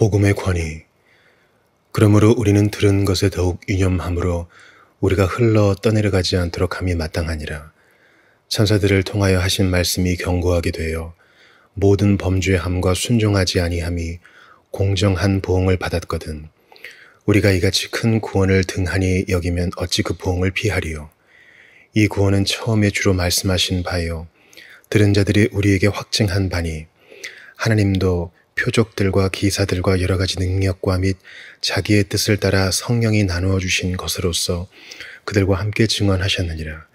복음의 권위. 그러므로 우리는 들은 것에 더욱 유념함으로 우리가 흘러 떠내려가지 않도록 함이 마땅하니라. 천사들을 통하여 하신 말씀이 견고하게 되어 모든 범죄함과 순종하지 아니함이 공정한 보응을 받았거든. 우리가 이같이 큰 구원을 등한히 여기면 어찌 그 보응을 피하리요. 이 구원은 처음에 주로 말씀하신 바요, 들은 자들이 우리에게 확증한 바니 하나님도 표적들과 기사들과 여러 가지 능력과 및 자기의 뜻을 따라 성령이 나누어 주신 것으로서 그들과 함께 증언하셨느니라.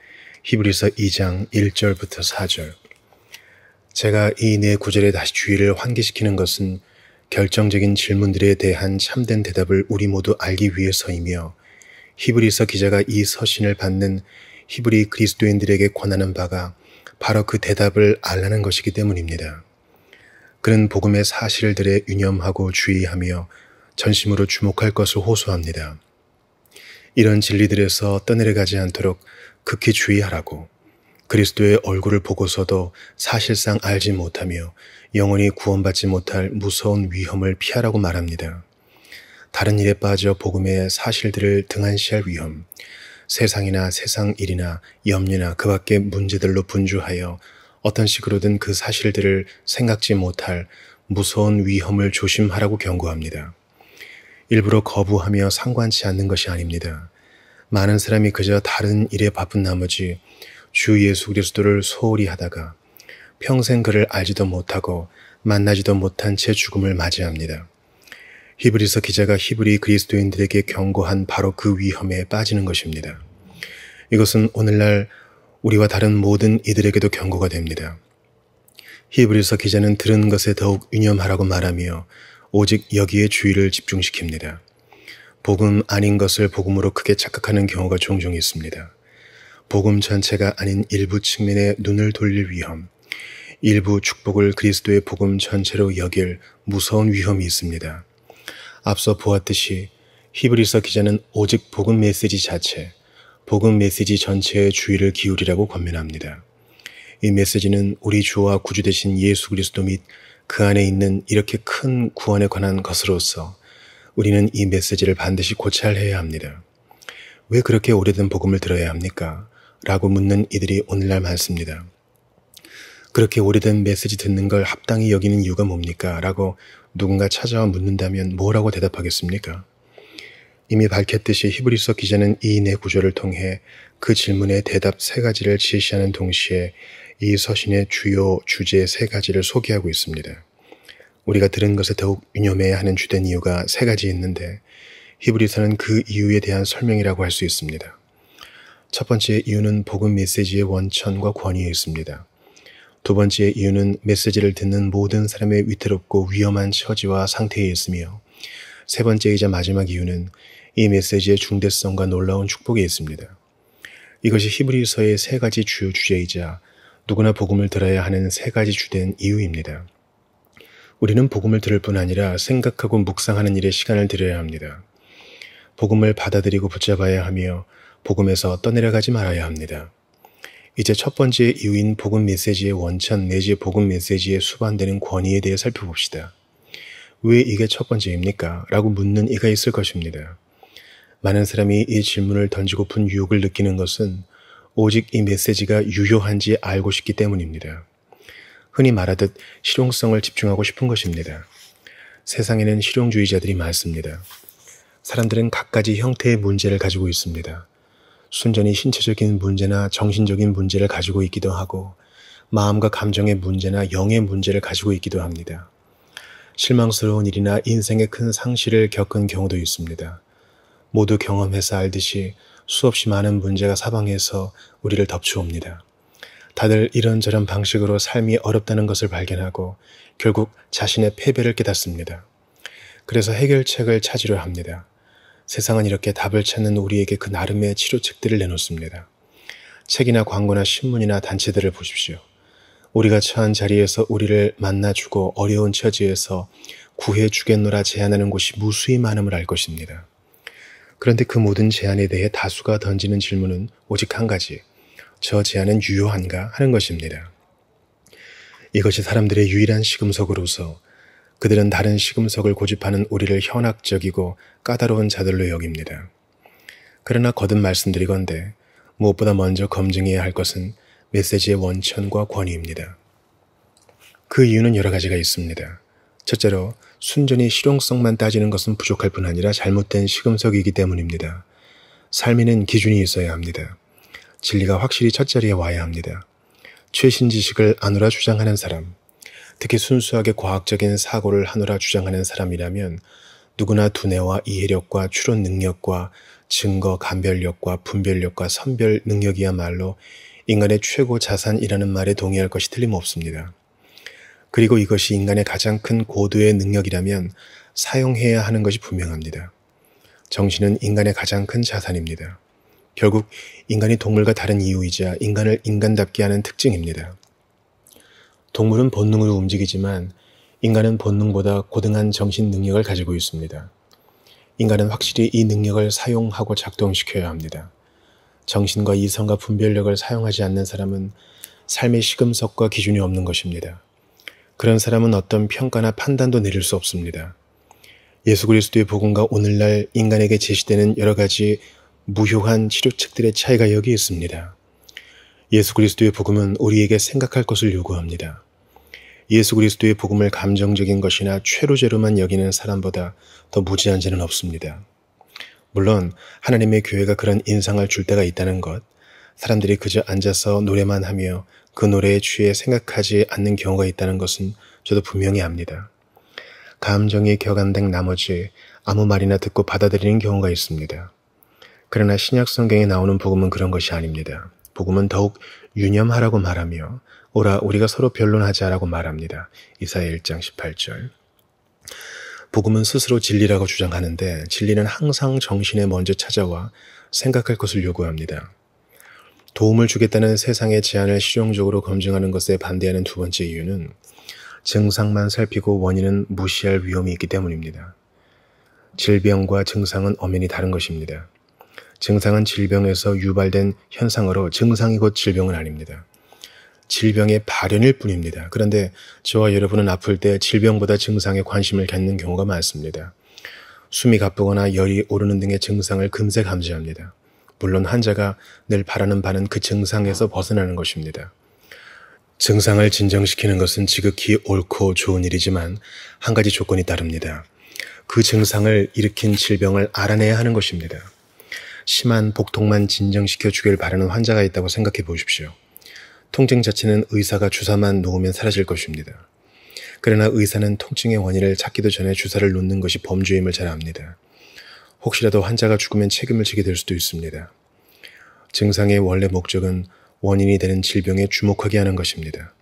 히브리서 2장 1절부터 4절. 제가 이 네 구절에 다시 주의를 환기시키는 것은 결정적인 질문들에 대한 참된 대답을 우리 모두 알기 위해서이며, 히브리서 기자가 이 서신을 받는 히브리 그리스도인들에게 권하는 바가 바로 그 대답을 알라는 것이기 때문입니다. 그는 복음의 사실들에 유념하고 주의하며 전심으로 주목할 것을 호소합니다. 이런 진리들에서 떠내려가지 않도록 극히 주의하라고, 그리스도의 얼굴을 보고서도 사실상 알지 못하며 영원히 구원받지 못할 무서운 위험을 피하라고 말합니다. 다른 일에 빠져 복음의 사실들을 등한시할 위험, 세상이나 세상 일이나 염려나 그 밖의 문제들로 분주하여 어떤 식으로든 그 사실들을 생각지 못할 무서운 위험을 조심하라고 경고합니다. 일부러 거부하며 상관치 않는 것이 아닙니다. 많은 사람이 그저 다른 일에 바쁜 나머지 주 예수 그리스도를 소홀히 하다가 평생 그를 알지도 못하고 만나지도 못한 채 죽음을 맞이합니다. 히브리서 기자가 히브리 그리스도인들에게 경고한 바로 그 위험에 빠지는 것입니다. 이것은 오늘날 우리와 다른 모든 이들에게도 경고가 됩니다. 히브리서 기자는 들은 것에 더욱 유념하라고 말하며 오직 여기에 주의를 집중시킵니다. 복음 아닌 것을 복음으로 크게 착각하는 경우가 종종 있습니다. 복음 전체가 아닌 일부 측면에 눈을 돌릴 위험, 일부 축복을 그리스도의 복음 전체로 여길 무서운 위험이 있습니다. 앞서 보았듯이 히브리서 기자는 오직 복음 메시지 자체, 복음 메시지 전체에 주의를 기울이라고 권면합니다. 이 메시지는 우리 주와 구주 되신 예수 그리스도 및 그 안에 있는 이렇게 큰 구원에 관한 것으로서 우리는 이 메시지를 반드시 고찰해야 합니다. 왜 그렇게 오래된 복음을 들어야 합니까? 라고 묻는 이들이 오늘날 많습니다. 그렇게 오래된 메시지 듣는 걸 합당히 여기는 이유가 뭡니까? 라고 누군가 찾아와 묻는다면 뭐라고 대답하겠습니까? 이미 밝혔듯이 히브리서 기자는 이 네 구절을 통해 그 질문의 대답 3가지를 제시하는 동시에 이 서신의 주요 주제 3가지를 소개하고 있습니다. 우리가 들은 것에 더욱 유념해야 하는 주된 이유가 3가지 있는데 히브리서는 그 이유에 대한 설명이라고 할 수 있습니다. 첫 번째 이유는 복음 메시지의 원천과 권위에 있습니다. 두 번째 이유는 메시지를 듣는 모든 사람의 위태롭고 위험한 처지와 상태에 있으며, 세 번째이자 마지막 이유는 이 메시지의 중대성과 놀라운 축복에 있습니다. 이것이 히브리서의 3가지 주요 주제이자 누구나 복음을 들어야 하는 3가지 주된 이유입니다. 우리는 복음을 들을 뿐 아니라 생각하고 묵상하는 일에 시간을 들여야 합니다. 복음을 받아들이고 붙잡아야 하며 복음에서 떠내려가지 말아야 합니다. 이제 첫 번째 이유인 복음 메시지의 원천 내지 복음 메시지의 수반되는 권위에 대해 살펴봅시다. 왜 이게 첫 번째입니까? 라고 묻는 이가 있을 것입니다. 많은 사람이 이 질문을 던지고픈 유혹을 느끼는 것은 오직 이 메시지가 유효한지 알고 싶기 때문입니다. 흔히 말하듯 실용성을 집중하고 싶은 것입니다. 세상에는 실용주의자들이 많습니다. 사람들은 갖가지 형태의 문제를 가지고 있습니다. 순전히 신체적인 문제나 정신적인 문제를 가지고 있기도 하고, 마음과 감정의 문제나 영의 문제를 가지고 있기도 합니다. 실망스러운 일이나 인생의 큰 상실을 겪은 경우도 있습니다. 모두 경험해서 알듯이 수없이 많은 문제가 사방에서 우리를 덮쳐옵니다. 다들 이런저런 방식으로 삶이 어렵다는 것을 발견하고 결국 자신의 패배를 깨닫습니다. 그래서 해결책을 찾으려 합니다. 세상은 이렇게 답을 찾는 우리에게 그 나름의 치료책들을 내놓습니다. 책이나 광고나 신문이나 단체들을 보십시오. 우리가 처한 자리에서 우리를 만나주고 어려운 처지에서 구해주겠노라 제안하는 곳이 무수히 많음을 알 것입니다. 그런데 그 모든 제안에 대해 다수가 던지는 질문은 오직 한 가지, 저 제안은 유효한가 하는 것입니다. 이것이 사람들의 유일한 시금석으로서 그들은 다른 시금석을 고집하는 우리를 현학적이고 까다로운 자들로 여깁니다. 그러나 거듭 말씀드리건대 무엇보다 먼저 검증해야 할 것은 메시지의 원천과 권위입니다. 그 이유는 여러 가지가 있습니다. 첫째로 순전히 실용성만 따지는 것은 부족할 뿐 아니라 잘못된 시금석이기 때문입니다. 삶에는 기준이 있어야 합니다. 진리가 확실히 첫자리에 와야 합니다. 최신 지식을 아노라 주장하는 사람, 특히 순수하게 과학적인 사고를 하노라 주장하는 사람이라면 누구나 두뇌와 이해력과 추론 능력과 증거 감별력과 분별력과 선별 능력이야말로 인간의 최고 자산이라는 말에 동의할 것이 틀림없습니다. 그리고 이것이 인간의 가장 큰 고도의 능력이라면 사용해야 하는 것이 분명합니다. 정신은 인간의 가장 큰 자산입니다. 결국 인간이 동물과 다른 이유이자 인간을 인간답게 하는 특징입니다. 동물은 본능으로 움직이지만 인간은 본능보다 고등한 정신 능력을 가지고 있습니다. 인간은 확실히 이 능력을 사용하고 작동시켜야 합니다. 정신과 이성과 분별력을 사용하지 않는 사람은 삶의 시금석과 기준이 없는 것입니다. 그런 사람은 어떤 평가나 판단도 내릴 수 없습니다. 예수 그리스도의 복음과 오늘날 인간에게 제시되는 여러 가지 무효한 치료책들의 차이가 여기 있습니다. 예수 그리스도의 복음은 우리에게 생각할 것을 요구합니다. 예수 그리스도의 복음을 감정적인 것이나 최루제로만 여기는 사람보다 더 무지한 자는 없습니다. 물론 하나님의 교회가 그런 인상을 줄 때가 있다는 것, 사람들이 그저 앉아서 노래만 하며 그 노래에 취해 생각하지 않는 경우가 있다는 것은 저도 분명히 압니다. 감정이 격안된 나머지 아무 말이나 듣고 받아들이는 경우가 있습니다. 그러나 신약 성경에 나오는 복음은 그런 것이 아닙니다. 복음은 더욱 유념하라고 말하며 오라 우리가 서로 변론하자라고 말합니다. 이사야 1장 18절. 복음은 스스로 진리라고 주장하는데 진리는 항상 정신에 먼저 찾아와 생각할 것을 요구합니다. 도움을 주겠다는 세상의 제안을 실용적으로 검증하는 것에 반대하는 두 번째 이유는 증상만 살피고 원인은 무시할 위험이 있기 때문입니다. 질병과 증상은 엄연히 다른 것입니다. 증상은 질병에서 유발된 현상으로 증상이 곧 질병은 아닙니다. 질병의 발현일 뿐입니다. 그런데 저와 여러분은 아플 때 질병보다 증상에 관심을 갖는 경우가 많습니다. 숨이 가쁘거나 열이 오르는 등의 증상을 금세 감지합니다. 물론 환자가 늘 바라는 바는 그 증상에서 벗어나는 것입니다. 증상을 진정시키는 것은 지극히 옳고 좋은 일이지만 한 가지 조건이 따릅니다. 그 증상을 일으킨 질병을 알아내야 하는 것입니다. 심한 복통만 진정시켜 주길 바라는 환자가 있다고 생각해 보십시오. 통증 자체는 의사가 주사만 놓으면 사라질 것입니다. 그러나 의사는 통증의 원인을 찾기도 전에 주사를 놓는 것이 범죄임을 잘 압니다. 혹시라도 환자가 죽으면 책임을 지게 될 수도 있습니다. 증상의 원래 목적은 원인이 되는 질병에 주목하게 하는 것입니다.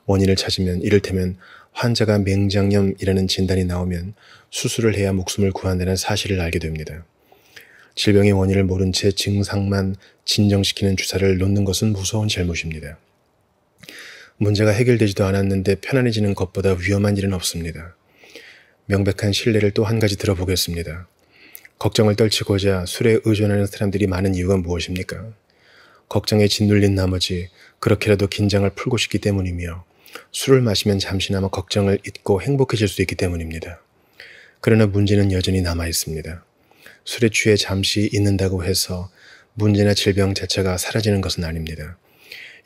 원인을 찾으면 이를테면 환자가 맹장염이라는 진단이 나오면 수술을 해야 목숨을 구한다는 사실을 알게 됩니다. 질병의 원인을 모른 채 증상만 진정시키는 주사를 놓는 것은 무서운 잘못입니다. 문제가 해결되지도 않았는데 편안해지는 것보다 위험한 일은 없습니다. 명백한 신뢰를 또 한 가지 들어보겠습니다. 걱정을 떨치고자 술에 의존하는 사람들이 많은 이유가 무엇입니까? 걱정에 짓눌린 나머지 그렇게라도 긴장을 풀고 싶기 때문이며 술을 마시면 잠시나마 걱정을 잊고 행복해질 수 있기 때문입니다. 그러나 문제는 여전히 남아 있습니다. 술에 취해 잠시 잊는다고 해서 문제나 질병 자체가 사라지는 것은 아닙니다.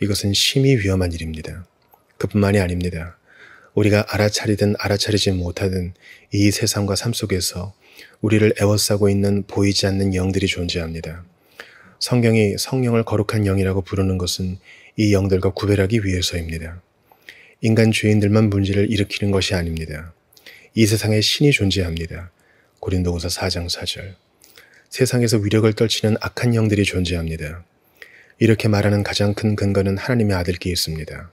이것은 심히 위험한 일입니다. 그뿐만이 아닙니다. 우리가 알아차리든 알아차리지 못하든 이 세상과 삶 속에서 우리를 애워싸고 있는 보이지 않는 영들이 존재합니다. 성경이 성령을 거룩한 영이라고 부르는 것은 이 영들과 구별하기 위해서입니다. 인간 죄인들만 문제를 일으키는 것이 아닙니다. 이 세상에 신이 존재합니다. 고린도후서 4장 4절. 세상에서 위력을 떨치는 악한 영들이 존재합니다. 이렇게 말하는 가장 큰 근거는 하나님의 아들께 있습니다.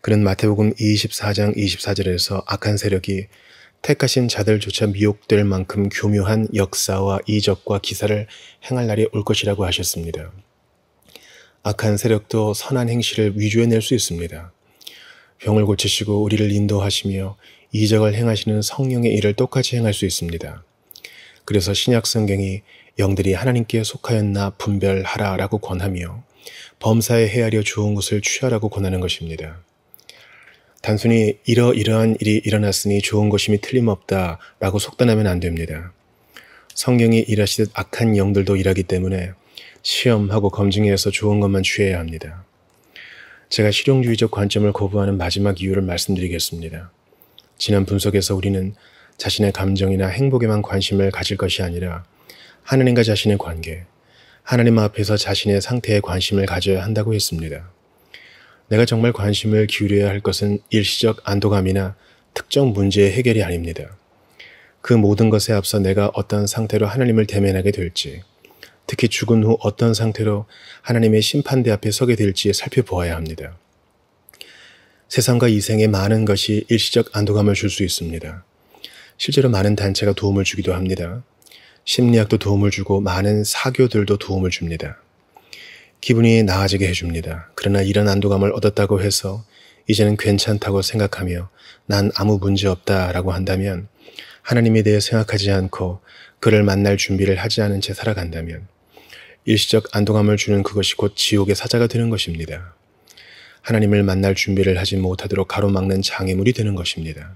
그는 마태복음 24장 24절에서 악한 세력이 택하신 자들조차 미혹될 만큼 교묘한 역사와 이적과 기사를 행할 날이 올 것이라고 하셨습니다. 악한 세력도 선한 행실을 위조해낼 수 있습니다. 병을 고치시고 우리를 인도하시며 이적을 행하시는 성령의 일을 똑같이 행할 수 있습니다. 그래서 신약 성경이 영들이 하나님께 속하였나 분별하라 라고 권하며 범사에 헤아려 좋은 것을 취하라고 권하는 것입니다. 단순히 이러이러한 일이 일어났으니 좋은 것임이 틀림없다 라고 속단하면 안 됩니다. 성경이 일하시듯 악한 영들도 일하기 때문에 시험하고 검증해서 좋은 것만 취해야 합니다. 제가 실용주의적 관점을 거부하는 마지막 이유를 말씀드리겠습니다. 지난 분석에서 우리는 자신의 감정이나 행복에만 관심을 가질 것이 아니라 하나님과 자신의 관계, 하나님 앞에서 자신의 상태에 관심을 가져야 한다고 했습니다. 내가 정말 관심을 기울여야 할 것은 일시적 안도감이나 특정 문제의 해결이 아닙니다. 그 모든 것에 앞서 내가 어떤 상태로 하나님을 대면하게 될지, 특히 죽은 후 어떤 상태로 하나님의 심판대 앞에 서게 될지 살펴보아야 합니다. 세상과 이 생에 많은 것이 일시적 안도감을 줄 수 있습니다. 실제로 많은 단체가 도움을 주기도 합니다. 심리학도 도움을 주고 많은 사교들도 도움을 줍니다. 기분이 나아지게 해줍니다. 그러나 이런 안도감을 얻었다고 해서 이제는 괜찮다고 생각하며 난 아무 문제 없다라고 한다면, 하나님에 대해 생각하지 않고 그를 만날 준비를 하지 않은 채 살아간다면 일시적 안도감을 주는 그것이 곧 지옥의 사자가 되는 것입니다. 하나님을 만날 준비를 하지 못하도록 가로막는 장애물이 되는 것입니다.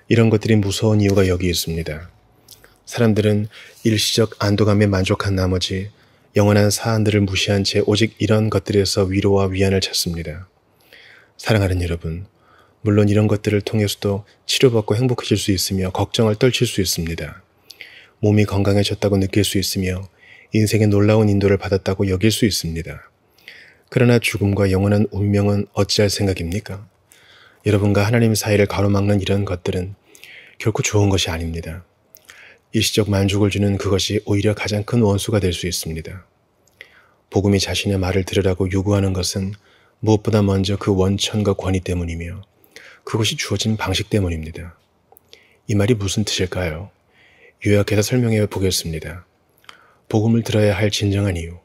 이런 것들이 무서운 이유가 여기 있습니다. 사람들은 일시적 안도감에 만족한 나머지 영원한 사안들을 무시한 채 오직 이런 것들에서 위로와 위안을 찾습니다. 사랑하는 여러분, 물론 이런 것들을 통해서도 치료받고 행복해질 수 있으며 걱정을 떨칠 수 있습니다. 몸이 건강해졌다고 느낄 수 있으며 인생의 놀라운 인도를 받았다고 여길 수 있습니다. 그러나 죽음과 영원한 운명은 어찌할 생각입니까? 여러분과 하나님 사이를 가로막는 이런 것들은 결코 좋은 것이 아닙니다. 일시적 만족을 주는 그것이 오히려 가장 큰 원수가 될 수 있습니다. 복음이 자신의 말을 들으라고 요구하는 것은 무엇보다 먼저 그 원천과 권위 때문이며 그것이 주어진 방식 때문입니다. 이 말이 무슨 뜻일까요? 요약해서 설명해 보겠습니다. 복음을 들어야 할 진정한 이유,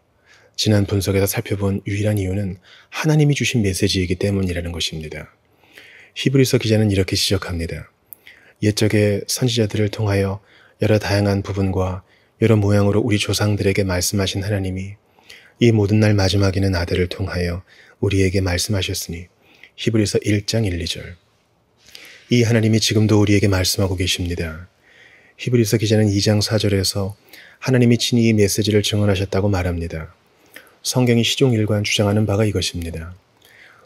지난 분석에서 살펴본 유일한 이유는 하나님이 주신 메시지이기 때문이라는 것입니다. 히브리서 기자는 이렇게 지적합니다. 옛적의 선지자들을 통하여 여러 다양한 부분과 여러 모양으로 우리 조상들에게 말씀하신 하나님이 이 모든 날 마지막에는 아들을 통하여 우리에게 말씀하셨으니 히브리서 1장 1, 2절. 이 하나님이 지금도 우리에게 말씀하고 계십니다. 히브리서 기자는 2장 4절에서 하나님이 친히 이 메시지를 증언하셨다고 말합니다. 성경이 시종일관 주장하는 바가 이것입니다.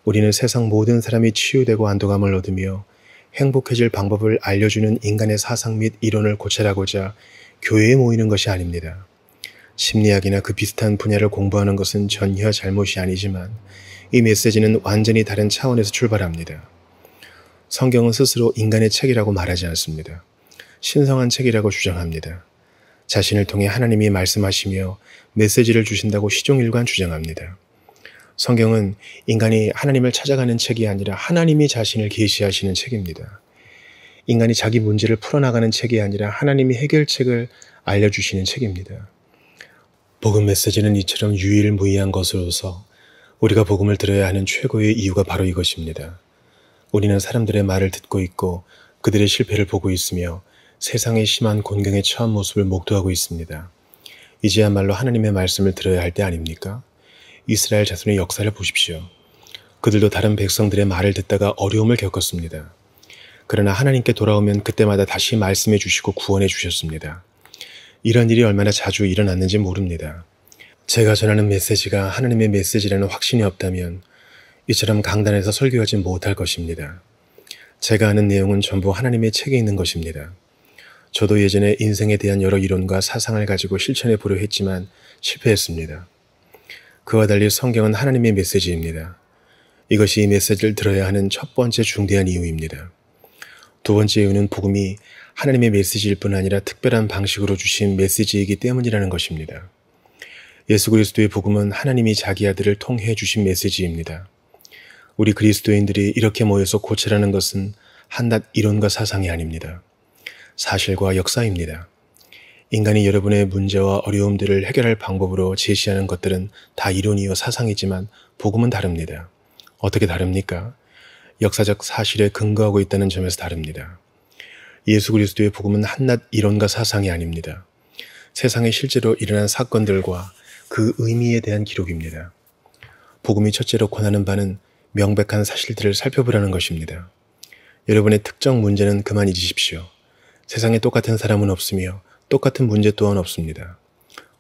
우리는 세상 모든 사람이 치유되고 안도감을 얻으며 행복해질 방법을 알려주는 인간의 사상 및 이론을 고찰하고자 교회에 모이는 것이 아닙니다. 심리학이나 그 비슷한 분야를 공부하는 것은 전혀 잘못이 아니지만 이 메시지는 완전히 다른 차원에서 출발합니다. 성경은 스스로 인간의 책이라고 말하지 않습니다. 신성한 책이라고 주장합니다. 자신을 통해 하나님이 말씀하시며 메시지를 주신다고 시종일관 주장합니다. 성경은 인간이 하나님을 찾아가는 책이 아니라 하나님이 자신을 계시하시는 책입니다. 인간이 자기 문제를 풀어나가는 책이 아니라 하나님이 해결책을 알려주시는 책입니다. 복음 메시지는 이처럼 유일무이한 것으로서 우리가 복음을 들어야 하는 최고의 이유가 바로 이것입니다. 우리는 사람들의 말을 듣고 있고 그들의 실패를 보고 있으며 세상의 심한 곤경의 처한 모습을 목도하고 있습니다. 이제야말로 하나님의 말씀을 들어야 할 때 아닙니까? 이스라엘 자손의 역사를 보십시오. 그들도 다른 백성들의 말을 듣다가 어려움을 겪었습니다. 그러나 하나님께 돌아오면 그때마다 다시 말씀해 주시고 구원해 주셨습니다. 이런 일이 얼마나 자주 일어났는지 모릅니다. 제가 전하는 메시지가 하나님의 메시지라는 확신이 없다면 이처럼 강단에서 설교하지 못할 것입니다. 제가 아는 내용은 전부 하나님의 책에 있는 것입니다. 저도 예전에 인생에 대한 여러 이론과 사상을 가지고 실천해 보려 했지만 실패했습니다. 그와 달리 성경은 하나님의 메시지입니다. 이것이 이 메시지를 들어야 하는 첫 번째 중대한 이유입니다. 두 번째 이유는 복음이 하나님의 메시지일 뿐 아니라 특별한 방식으로 주신 메시지이기 때문이라는 것입니다. 예수 그리스도의 복음은 하나님이 자기 아들을 통해 주신 메시지입니다. 우리 그리스도인들이 이렇게 모여서 고찰하는 것은 한낱 이론과 사상이 아닙니다. 사실과 역사입니다. 인간이 여러분의 문제와 어려움들을 해결할 방법으로 제시하는 것들은 다 이론이요 사상이지만 복음은 다릅니다. 어떻게 다릅니까? 역사적 사실에 근거하고 있다는 점에서 다릅니다. 예수 그리스도의 복음은 한낱 이론과 사상이 아닙니다. 세상에 실제로 일어난 사건들과 그 의미에 대한 기록입니다. 복음이 첫째로 권하는 바는 명백한 사실들을 살펴보라는 것입니다. 여러분의 특정 문제는 그만 잊으십시오. 세상에 똑같은 사람은 없으며 똑같은 문제 또한 없습니다.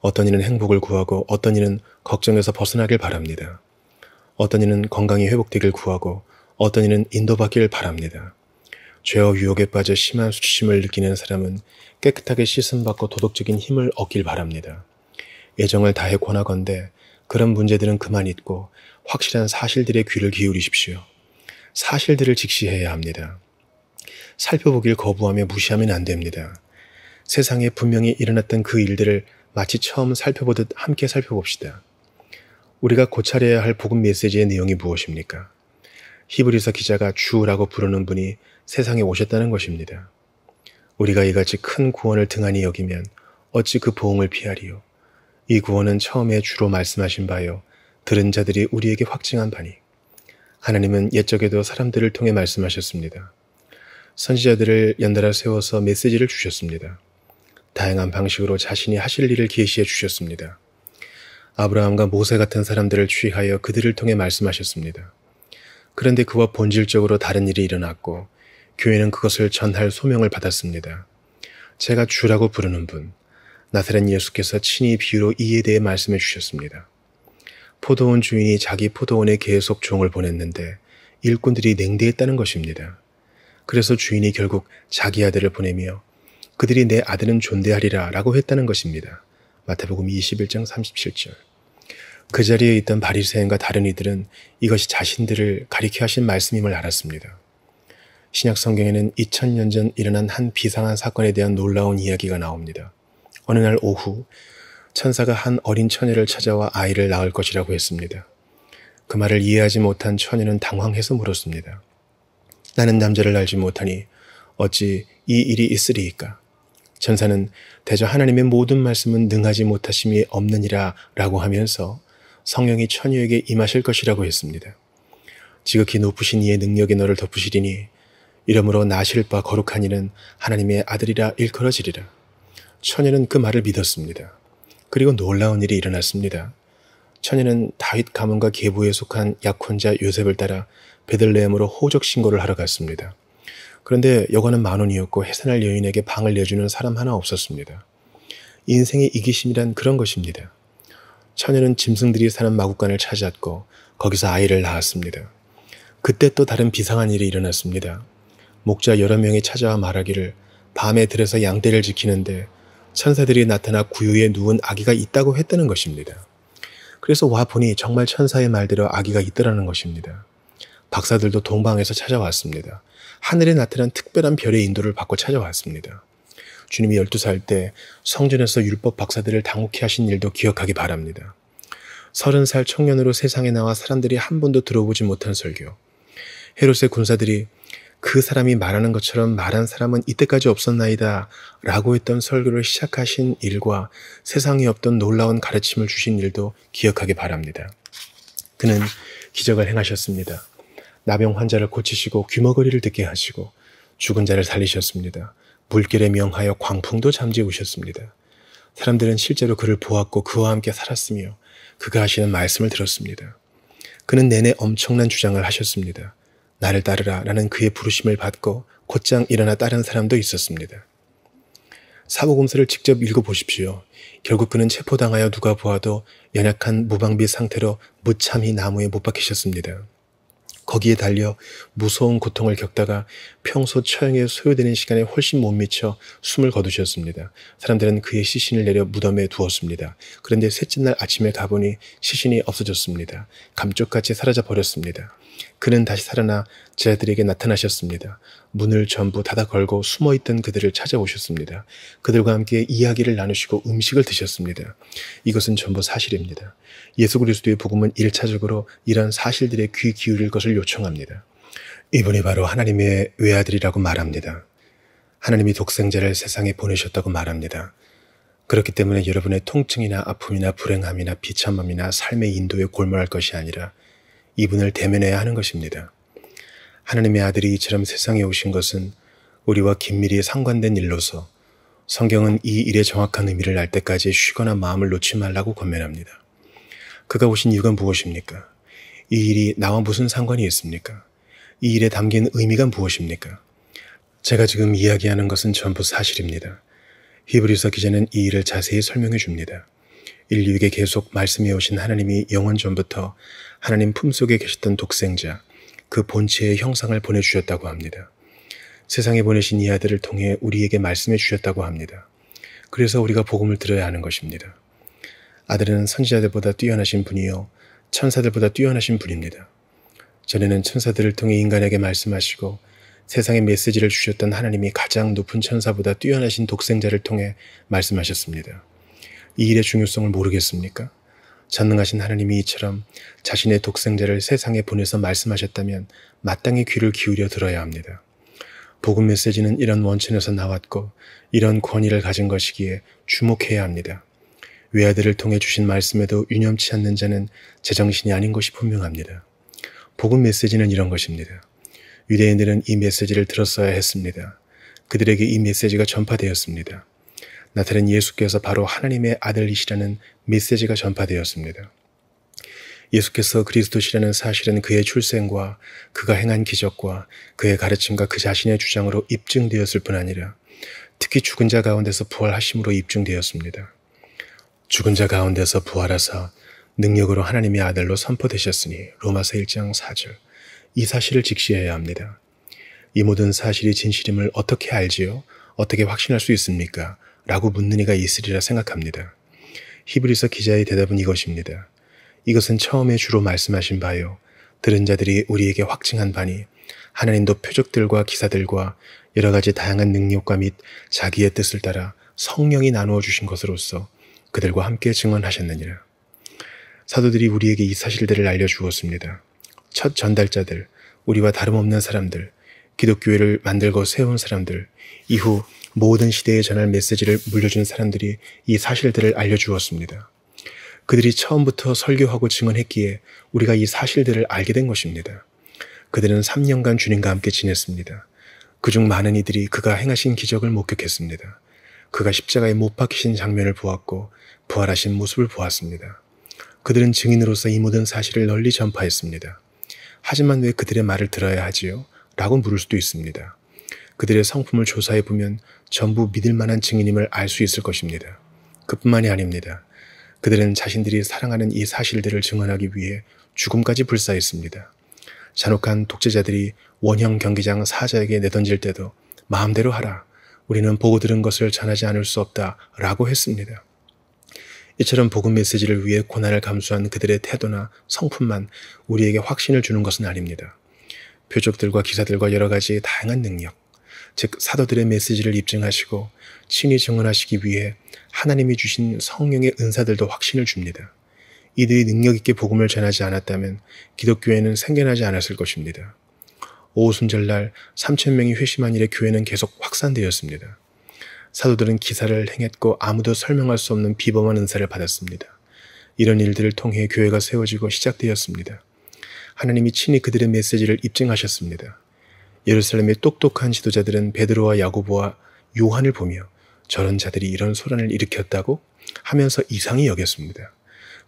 어떤 이는 행복을 구하고 어떤 이는 걱정에서 벗어나길 바랍니다. 어떤 이는 건강이 회복되길 구하고 어떤 이는 인도받길 바랍니다. 죄와 유혹에 빠져 심한 수치심을 느끼는 사람은 깨끗하게 씻음받고 도덕적인 힘을 얻길 바랍니다. 애정을 다해 권하건대 그런 문제들은 그만 잊고 확실한 사실들의 귀를 기울이십시오. 사실들을 직시해야 합니다. 살펴보길 거부하며 무시하면 안 됩니다. 세상에 분명히 일어났던 그 일들을 마치 처음 살펴보듯 함께 살펴봅시다. 우리가 고찰해야 할 복음 메시지의 내용이 무엇입니까? 히브리서 기자가 주라고 부르는 분이 세상에 오셨다는 것입니다. 우리가 이같이 큰 구원을 등한히 여기면 어찌 그 보응을 피하리요. 이 구원은 처음에 주로 말씀하신 바요. 들은 자들이 우리에게 확증한 바니. 하나님은 옛적에도 사람들을 통해 말씀하셨습니다. 선지자들을 연달아 세워서 메시지를 주셨습니다. 다양한 방식으로 자신이 하실 일을 계시해 주셨습니다. 아브라함과 모세 같은 사람들을 취하여 그들을 통해 말씀하셨습니다. 그런데 그와 본질적으로 다른 일이 일어났고 교회는 그것을 전할 소명을 받았습니다. 제가 주라고 부르는 분, 나사렛 예수께서 친히 비유로 이에 대해 말씀해 주셨습니다. 포도원 주인이 자기 포도원에 계속 종을 보냈는데 일꾼들이 냉대했다는 것입니다. 그래서 주인이 결국 자기 아들을 보내며 그들이 내 아들은 존대하리라 라고 했다는 것입니다. 마태복음 21장 37절. 그 자리에 있던 바리새인과 다른 이들은 이것이 자신들을 가리켜 하신 말씀임을 알았습니다. 신약 성경에는 2000년 전 일어난 한 비상한 사건에 대한 놀라운 이야기가 나옵니다. 어느 날 오후 천사가 한 어린 처녀를 찾아와 아이를 낳을 것이라고 했습니다. 그 말을 이해하지 못한 처녀는 당황해서 물었습니다. 나는 남자를 알지 못하니 어찌 이 일이 있으리이까? 천사는 대저 하나님의 모든 말씀은 능하지 못하심이 없느니라 라고 하면서 성령이 처녀에게 임하실 것이라고 했습니다. 지극히 높으신 이의 능력이 너를 덮으시리니 이러므로 나실 바 거룩한 이는 하나님의 아들이라 일컬어지리라. 처녀는 그 말을 믿었습니다. 그리고 놀라운 일이 일어났습니다. 처녀는 다윗 가문과 계보에 속한 약혼자 요셉을 따라 베들레헴으로 호적 신고를 하러 갔습니다. 그런데 여관은 만원이었고 해산할 여인에게 방을 내주는 사람 하나 없었습니다. 인생의 이기심이란 그런 것입니다. 처녀는 짐승들이 사는 마구간을 찾았고 거기서 아이를 낳았습니다. 그때 또 다른 비상한 일이 일어났습니다. 목자 여러 명이 찾아와 말하기를 밤에 들에서 양떼를 지키는데 천사들이 나타나 구유에 누운 아기가 있다고 했다는 것입니다. 그래서 와 보니 정말 천사의 말대로 아기가 있더라는 것입니다. 박사들도 동방에서 찾아왔습니다. 하늘에 나타난 특별한 별의 인도를 받고 찾아왔습니다. 주님이 12살 때 성전에서 율법 박사들을 당혹해 하신 일도 기억하기 바랍니다. 30살 청년으로 세상에 나와 사람들이 한 번도 들어보지 못한 설교. 헤롯의 군사들이 그 사람이 말하는 것처럼 말한 사람은 이때까지 없었나이다 라고 했던 설교를 시작하신 일과 세상에 없던 놀라운 가르침을 주신 일도 기억하기 바랍니다. 그는 기적을 행하셨습니다. 나병 환자를 고치시고 귀머거리를 듣게 하시고 죽은 자를 살리셨습니다. 물결에 명하여 광풍도 잠재우셨습니다. 사람들은 실제로 그를 보았고 그와 함께 살았으며 그가 하시는 말씀을 들었습니다. 그는 내내 엄청난 주장을 하셨습니다. 나를 따르라 라는 그의 부르심을 받고 곧장 일어나 따른 사람도 있었습니다. 사복음서를 직접 읽어보십시오. 결국 그는 체포당하여 누가 보아도 연약한 무방비 상태로 무참히 나무에 못 박히셨습니다. 거기에 달려 무서운 고통을 겪다가 평소 처형에 소요되는 시간에 훨씬 못 미쳐 숨을 거두셨습니다. 사람들은 그의 시신을 내려 무덤에 두었습니다. 그런데 셋째 날 아침에 가보니 시신이 없어졌습니다. 감쪽같이 사라져 버렸습니다. 그는 다시 살아나 제자들에게 나타나셨습니다. 문을 전부 닫아 걸고 숨어있던 그들을 찾아오셨습니다. 그들과 함께 이야기를 나누시고 음식을 드셨습니다. 이것은 전부 사실입니다. 예수 그리스도의 복음은 1차적으로 이런 사실들에 귀 기울일 것을 요청합니다. 이분이 바로 하나님의 외아들이라고 말합니다. 하나님이 독생자를 세상에 보내셨다고 말합니다. 그렇기 때문에 여러분의 통증이나 아픔이나 불행함이나 비참함이나 삶의 인도에 골몰할 것이 아니라 이분을 대면해야 하는 것입니다. 하나님의 아들이 이처럼 세상에 오신 것은 우리와 긴밀히 상관된 일로서 성경은 이 일의 정확한 의미를 알 때까지 쉬거나 마음을 놓지 말라고 권면합니다. 그가 오신 이유가 무엇입니까? 이 일이 나와 무슨 상관이 있습니까? 이 일에 담긴 의미가 무엇입니까? 제가 지금 이야기하는 것은 전부 사실입니다. 히브리서 기자는 이 일을 자세히 설명해 줍니다. 인류에게 계속 말씀해 오신 하나님이 영원 전부터 하나님 품속에 계셨던 독생자, 그 본체의 형상을 보내주셨다고 합니다. 세상에 보내신 이 아들을 통해 우리에게 말씀해 주셨다고 합니다. 그래서 우리가 복음을 들어야 하는 것입니다. 아들은 선지자들보다 뛰어나신 분이요 천사들보다 뛰어나신 분입니다. 전에는 천사들을 통해 인간에게 말씀하시고 세상에 메시지를 주셨던 하나님이 가장 높은 천사보다 뛰어나신 독생자를 통해 말씀하셨습니다. 이 일의 중요성을 모르겠습니까? 전능하신 하나님이 이처럼 자신의 독생자를 세상에 보내서 말씀하셨다면 마땅히 귀를 기울여 들어야 합니다. 복음 메시지는 이런 원천에서 나왔고 이런 권위를 가진 것이기에 주목해야 합니다. 외아들을 통해 주신 말씀에도 유념치 않는 자는 제정신이 아닌 것이 분명합니다. 복음 메시지는 이런 것입니다. 유대인들은 이 메시지를 들었어야 했습니다. 그들에게 이 메시지가 전파되었습니다. 나타난 예수께서 바로 하나님의 아들이시라는 메시지가 전파되었습니다. 예수께서 그리스도시라는 사실은 그의 출생과 그가 행한 기적과 그의 가르침과 그 자신의 주장으로 입증되었을 뿐 아니라 특히 죽은 자 가운데서 부활하심으로 입증되었습니다. 죽은 자 가운데서 부활하사 능력으로 하나님의 아들로 선포되셨으니 로마서 1장 4절. 이 사실을 직시해야 합니다. 이 모든 사실이 진실임을 어떻게 알지요? 어떻게 확신할 수 있습니까? 라고 묻는 이가 있으리라 생각합니다. 히브리서 기자의 대답은 이것입니다. 이것은 처음에 주로 말씀하신 바요. 들은 자들이 우리에게 확증한 바니 하나님도 표적들과 기사들과 여러 가지 다양한 능력과 및 자기의 뜻을 따라 성령이 나누어 주신 것으로서 그들과 함께 증언하셨느니라. 사도들이 우리에게 이 사실들을 알려주었습니다. 첫 전달자들, 우리와 다름없는 사람들, 기독교회를 만들고 세운 사람들, 이후 모든 시대에 전할 메시지를 물려준 사람들이 이 사실들을 알려주었습니다. 그들이 처음부터 설교하고 증언했기에 우리가 이 사실들을 알게 된 것입니다. 그들은 3년간 주님과 함께 지냈습니다. 그중 많은 이들이 그가 행하신 기적을 목격했습니다. 그가 십자가에 못 박히신 장면을 보았고 부활하신 모습을 보았습니다. 그들은 증인으로서 이 모든 사실을 널리 전파했습니다. 하지만 왜 그들의 말을 들어야 하지요? 라고 물을 수도 있습니다. 그들의 성품을 조사해보면 전부 믿을 만한 증인임을 알 수 있을 것입니다. 그뿐만이 아닙니다. 그들은 자신들이 사랑하는 이 사실들을 증언하기 위해 죽음까지 불사했습니다. 잔혹한 독재자들이 원형 경기장 사자에게 내던질 때도 마음대로 하라. 우리는 보고 들은 것을 전하지 않을 수 없다. 라고 했습니다. 이처럼 복음 메시지를 위해 고난을 감수한 그들의 태도나 성품만 우리에게 확신을 주는 것은 아닙니다. 표적들과 기사들과 여러 가지 다양한 능력, 즉 사도들의 메시지를 입증하시고 친히 증언하시기 위해 하나님이 주신 성령의 은사들도 확신을 줍니다. 이들이 능력 있게 복음을 전하지 않았다면 기독교회는 생겨나지 않았을 것입니다. 오순절날 3,000명이 회심한 일에 교회는 계속 확산되었습니다. 사도들은 기사를 행했고 아무도 설명할 수 없는 비범한 은사를 받았습니다. 이런 일들을 통해 교회가 세워지고 시작되었습니다. 하나님이 친히 그들의 메시지를 입증하셨습니다. 예루살렘의 똑똑한 지도자들은 베드로와 야고보와 요한을 보며 저런 자들이 이런 소란을 일으켰다고 하면서 이상히 여겼습니다.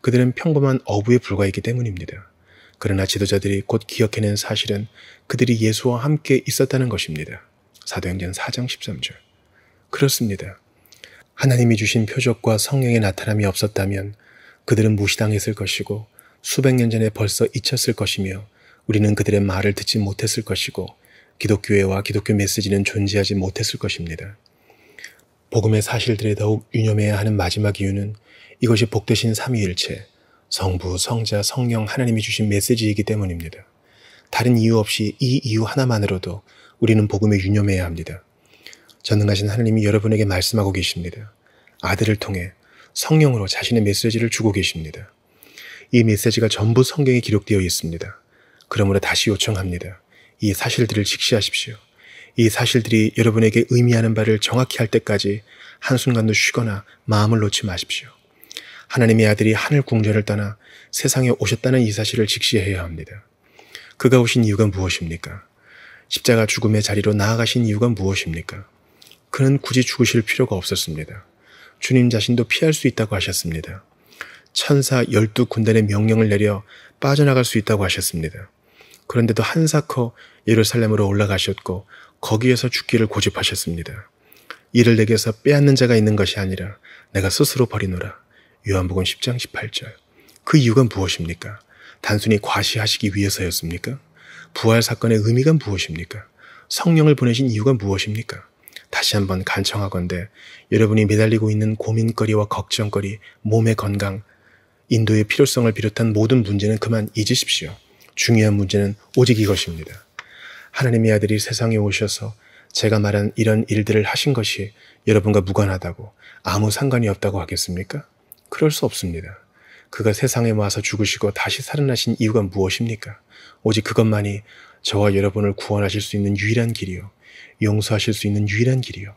그들은 평범한 어부에 불과했기 때문입니다. 그러나 지도자들이 곧 기억해낸 사실은 그들이 예수와 함께 있었다는 것입니다. 사도행전 4장 13절. 그렇습니다. 하나님이 주신 표적과 성령의 나타남이 없었다면 그들은 무시당했을 것이고 수백 년 전에 벌써 잊혔을 것이며 우리는 그들의 말을 듣지 못했을 것이고 기독교회와 기독교 메시지는 존재하지 못했을 것입니다. 복음의 사실들에 더욱 유념해야 하는 마지막 이유는 이것이 복되신 삼위일체, 성부, 성자, 성령 하나님이 주신 메시지이기 때문입니다. 다른 이유 없이 이 이유 하나만으로도 우리는 복음에 유념해야 합니다. 전능하신 하나님이 여러분에게 말씀하고 계십니다. 아들을 통해 성령으로 자신의 메시지를 주고 계십니다. 이 메시지가 전부 성경에 기록되어 있습니다. 그러므로 다시 요청합니다. 이 사실들을 직시하십시오. 이 사실들이 여러분에게 의미하는 바를 정확히 할 때까지 한순간도 쉬거나 마음을 놓지 마십시오. 하나님의 아들이 하늘 궁전을 떠나 세상에 오셨다는 이 사실을 직시해야 합니다. 그가 오신 이유가 무엇입니까? 십자가 죽음의 자리로 나아가신 이유가 무엇입니까? 그는 굳이 죽으실 필요가 없었습니다. 주님 자신도 피할 수 있다고 하셨습니다. 천사 12군단의 명령을 내려 빠져나갈 수 있다고 하셨습니다. 그런데도 한사코 예루살렘으로 올라가셨고 거기에서 죽기를 고집하셨습니다. 이를 내게서 빼앗는 자가 있는 것이 아니라 내가 스스로 버리노라. 요한복음 10장 18절. 그 이유가 무엇입니까? 단순히 과시하시기 위해서였습니까? 부활 사건의 의미가 무엇입니까? 성령을 보내신 이유가 무엇입니까? 다시 한번 간청하건대 여러분이 매달리고 있는 고민거리와 걱정거리, 몸의 건강, 인도의 필요성을 비롯한 모든 문제는 그만 잊으십시오. 중요한 문제는 오직 이것입니다. 하나님의 아들이 세상에 오셔서 제가 말한 이런 일들을 하신 것이 여러분과 무관하다고, 아무 상관이 없다고 하겠습니까? 그럴 수 없습니다. 그가 세상에 와서 죽으시고 다시 살아나신 이유가 무엇입니까? 오직 그것만이 저와 여러분을 구원하실 수 있는 유일한 길이요, 용서하실 수 있는 유일한 길이요,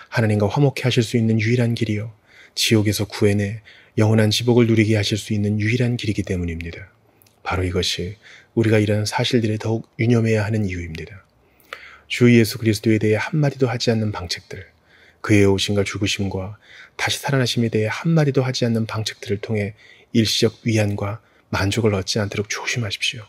하나님과 화목해 하실 수 있는 유일한 길이요, 지옥에서 구해내 영원한 지복을 누리게 하실 수 있는 유일한 길이기 때문입니다. 바로 이것이 우리가 이런 사실들에 더욱 유념해야 하는 이유입니다. 주 예수 그리스도에 대해 한마디도 하지 않는 방책들, 그의 오심과 죽으심과 다시 살아나심에 대해 한마디도 하지 않는 방책들을 통해 일시적 위안과 만족을 얻지 않도록 조심하십시오.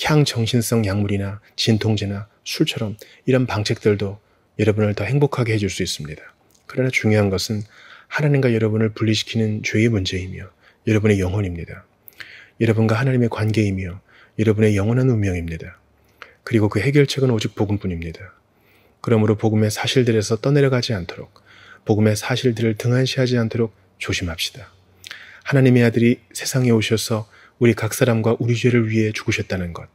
향정신성 약물이나 진통제나 술처럼 이런 방책들도 여러분을 더 행복하게 해줄 수 있습니다. 그러나 중요한 것은 하나님과 여러분을 분리시키는 죄의 문제이며 여러분의 영혼입니다. 여러분과 하나님의 관계이며 여러분의 영원한 운명입니다. 그리고 그 해결책은 오직 복음뿐입니다. 그러므로 복음의 사실들에서 떠내려가지 않도록, 복음의 사실들을 등한시하지 않도록 조심합시다. 하나님의 아들이 세상에 오셔서 우리 각 사람과 우리 죄를 위해 죽으셨다는 것,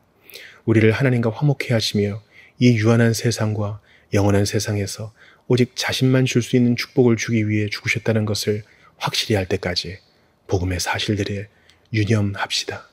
우리를 하나님과 화목해 하시며 이 유한한 세상과 영원한 세상에서 오직 자신만 줄 수 있는 축복을 주기 위해 죽으셨다는 것을 확실히 알 때까지 복음의 사실들에 유념합시다.